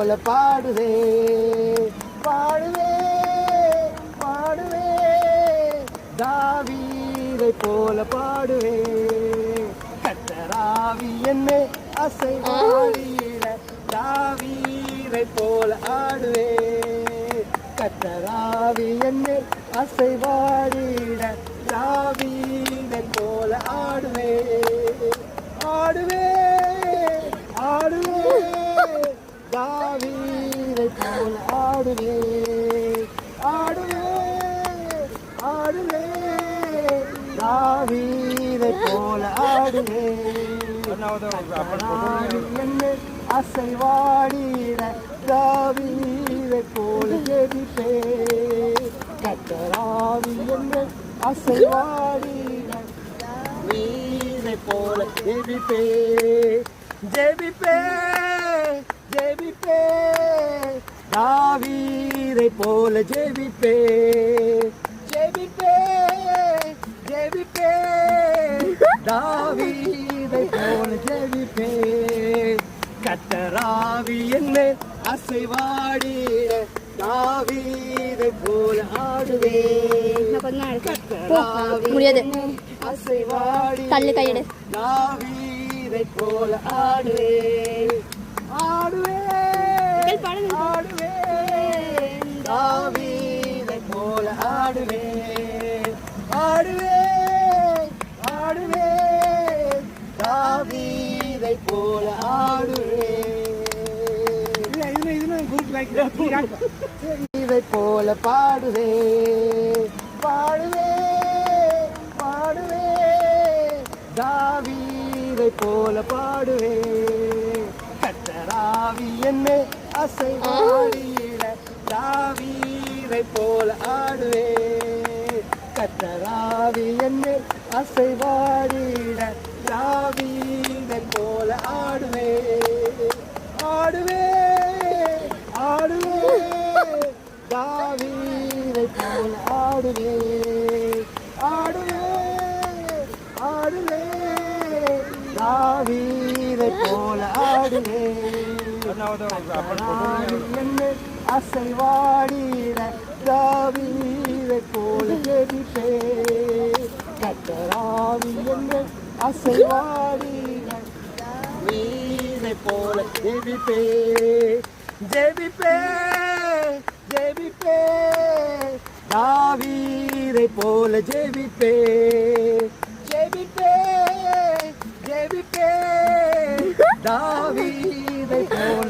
போல பாடுவே பாடுவே பாடுவே தாவீதை போல பாடுவே கர்த்தராவி என்னை அசைவாடிட தாவீதை போல ஆடுவே கர்த்தராவி என்னை அசைவாடிட தாவீதை போல ஆடுவே ஆடுவே ஆடுவே தாவீதை போல ஆடுவே ஆடுவே ஆடுவே தாவீதை போல ஆடுவே என்னை அசைவாடிட தாவீதை போல ஜெபிப்பே கர்த்தராவி என்னை அசைவாடிட தாவீதை போல ஜெபிப்பே ஜெபிப்பே ஜெபிப்பே தாவீதை போல ஜெபிப்பே ஜெபிப்பே ஜெபிப்பே தாவீதை போல ஜெபிப்பே கர்த்தராவி என்னை அசைவாடிட தாவீதை போல ஆடுவே முடியாது அசைவாடி தள்ளு கையெடு தாவீதை போல ஆடுவே ஆடுவே ஆடுவே தாவீதை போல ஆடுவே ஆடுவே ஆடுவே தாவீதை போல ஆடுவே இதை போல பாடுவே பாடுவே பாடுவே தாவீதை போல பாடுவே கர்த்தராவி என்னை அசைவாடிட தாவீதை போல ஆடுவே கர்த்தராவி என்னை அசைவாடிட தாவீதை போல ஆடுவே ஆடுவே ஆடுவே தாவீதை போல ஆடுவே ஆடுவே ஆடுவே தாவீதை போல ஆடுவே என்னை அசைவாடிட தாவீதை போல ஜெபிப்பே கர்த்தராவி என்னை அசைவாடிட தாவீதை போல ஜெபிப்பே ஜெபிப்பே ஜெபிப்பே தாவீதை போல ஜெபிப்பே ஜெபிப்பே ஜெபிப்பே தாவீதை போல